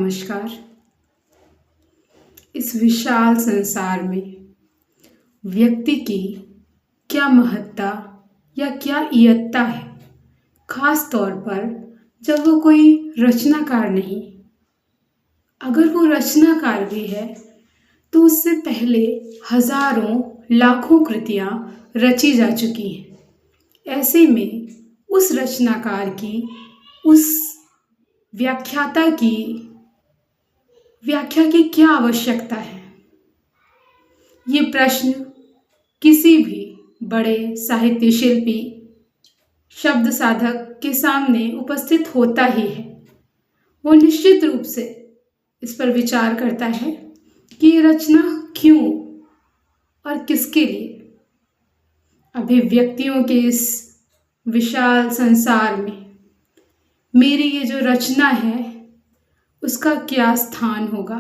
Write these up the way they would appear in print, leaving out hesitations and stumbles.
नमस्कार। इस विशाल संसार में व्यक्ति की क्या महत्ता या क्या इयत्ता है, खास तौर पर जब वो कोई रचनाकार नहीं। अगर वो रचनाकार भी है तो उससे पहले हजारों लाखों कृतियां रची जा चुकी हैं। ऐसे में उस रचनाकार की, उस व्याख्याता की व्याख्या की क्या आवश्यकता है? ये प्रश्न किसी भी बड़े साहित्य शिल्पी, शब्द साधक के सामने उपस्थित होता ही है। वो निश्चित रूप से इस पर विचार करता है कि ये रचना क्यों और किसके लिए। अभिव्यक्तियों के इस विशाल संसार में मेरी ये जो रचना है उसका क्या स्थान होगा?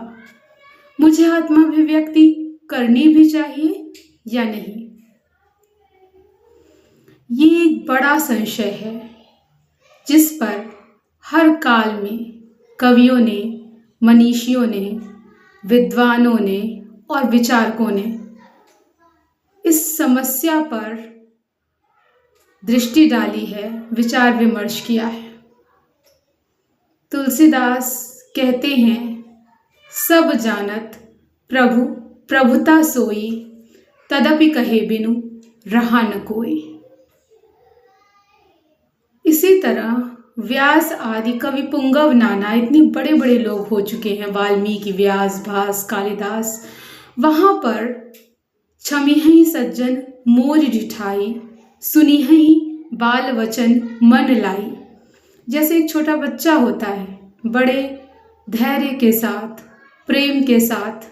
मुझे आत्माभिव्यक्ति करनी भी चाहिए या नहीं? ये एक बड़ा संशय है जिस पर हर काल में कवियों ने, मनीषियों ने, विद्वानों ने और विचारकों ने इस समस्या पर दृष्टि डाली है, विचार विमर्श किया है। तुलसीदास कहते हैं, सब जानत प्रभु प्रभुता सोई, तदपि कहे बिनु रहा न कोई। इसी तरह व्यास आदि कवि पुंगव नाना इतने बड़े बड़े लोग हो चुके हैं, वाल्मीकि, व्यास, भास, कालिदास। वहां पर छमिहई सज्जन मोर ढिठाई, सुनिहई बाल वचन मन लाई। जैसे एक छोटा बच्चा होता है, बड़े धैर्य के साथ, प्रेम के साथ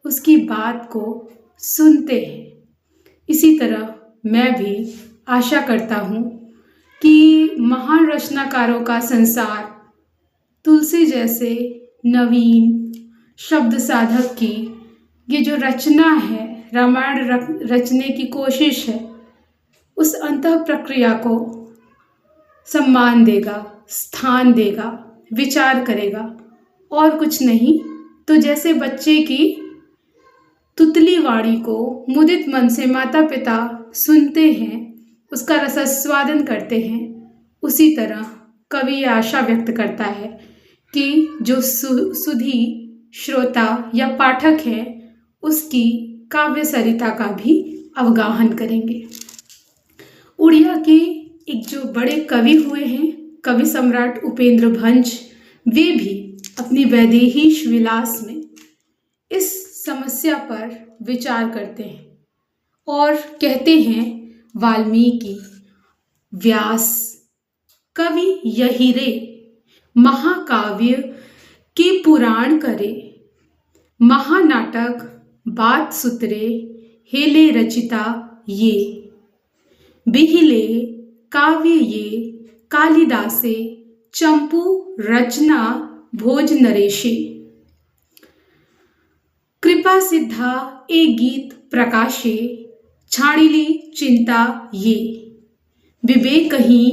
उसकी बात को सुनते हैं। इसी तरह मैं भी आशा करता हूँ कि महान रचनाकारों का संसार तुलसी जैसे नवीन शब्द साधक की ये जो रचना है, रामायण रचने की कोशिश है, उस अंतः प्रक्रिया को सम्मान देगा, स्थान देगा, विचार करेगा। और कुछ नहीं तो जैसे बच्चे की तुतली वाणी को मुदित मन से माता पिता सुनते हैं, उसका रसास्वादन करते हैं, उसी तरह कवि आशा व्यक्त करता है कि जो सुधी श्रोता या पाठक है उसकी काव्य सरिता का भी अवगाहन करेंगे। उड़िया के एक जो बड़े कवि हुए हैं, कवि सम्राट उपेंद्र भंज, वे भी अपनी वैदेहीश विलास में इस समस्या पर विचार करते हैं और कहते हैं, वाल्मीकि, व्यास, कवि यही रे, महाकाव्य के पुराण करे, महानाटक बात सुतरे, हेले रचिता ये, बिहिले काव्य ये, कालिदासे, चंपू रचना भोज नरेशे, कृपा सिद्धा ए गीत प्रकाशे, छाड़िली चिंता ये, विवेक ही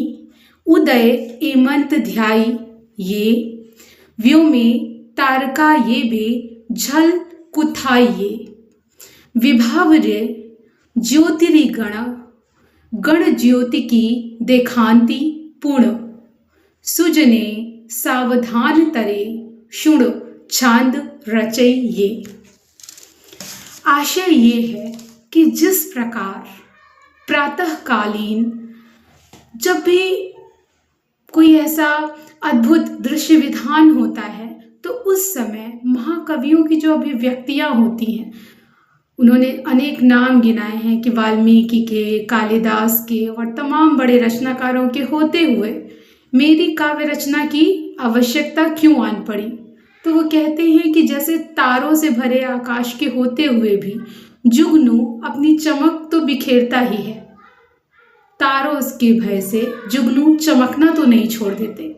उदय एमंत ध्याई ये, व्योमे तारका ये बे झल कुथाई ये, विभाव रे ज्योतिरिगण गण ज्योति की देखांति पूर्ण, सुजने सावधान तरे शुण छांद रचय ये। आशय ये है कि जिस प्रकार प्रातःकालीन जब भी कोई ऐसा अद्भुत दृश्य विधान होता है तो उस समय महाकवियों की जो अभिव्यक्तियां होती हैं, उन्होंने अनेक नाम गिनाए हैं कि वाल्मीकि के, कालिदास के और तमाम बड़े रचनाकारों के होते हुए मेरी काव्य रचना की आवश्यकता क्यों आन पड़ी? तो वो कहते हैं कि जैसे तारों से भरे आकाश के होते हुए भी जुगनू अपनी चमक तो बिखेरता ही है, तारों के भय से जुगनू चमकना तो नहीं छोड़ देते।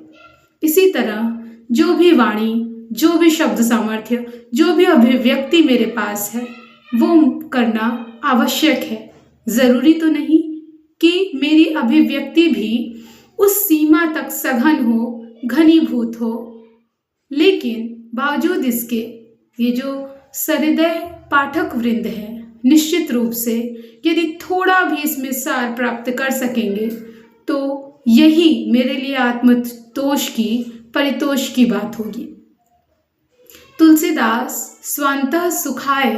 इसी तरह जो भी वाणी, जो भी शब्द सामर्थ्य, जो भी अभिव्यक्ति मेरे पास है वो करना आवश्यक है। जरूरी तो नहीं कि मेरी अभिव्यक्ति भी उस सीमा तक सघन हो, घनीभूत हो, लेकिन बावजूद इसके ये जो सहृदय पाठक वृंद है, निश्चित रूप से यदि थोड़ा भी इसमें सार प्राप्त कर सकेंगे तो यही मेरे लिए आत्मतोष की परितोष की बात होगी। तुलसीदास स्वांतः सुखाय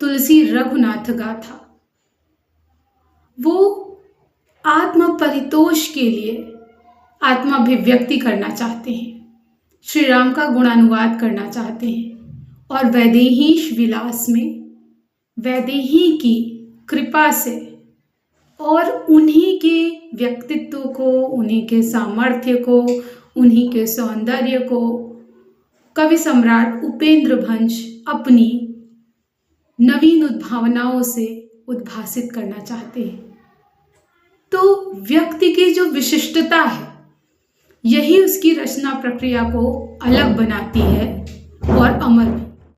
तुलसी रघुनाथ गाथा, वो आत्म परितोष के लिए आत्माभिव्यक्ति करना चाहते हैं, श्री राम का गुणानुवाद करना चाहते हैं और वैदेहीश विलास में वैदेही की कृपा से और उन्हीं के व्यक्तित्व को, उन्हीं के सामर्थ्य को, उन्हीं के सौंदर्य को कवि सम्राट उपेंद्र भंज अपनी नवीन उद्भावनाओं से उद्भासित करना चाहते हैं। तो व्यक्ति की जो विशिष्टता है यही उसकी रचना प्रक्रिया को अलग बनाती है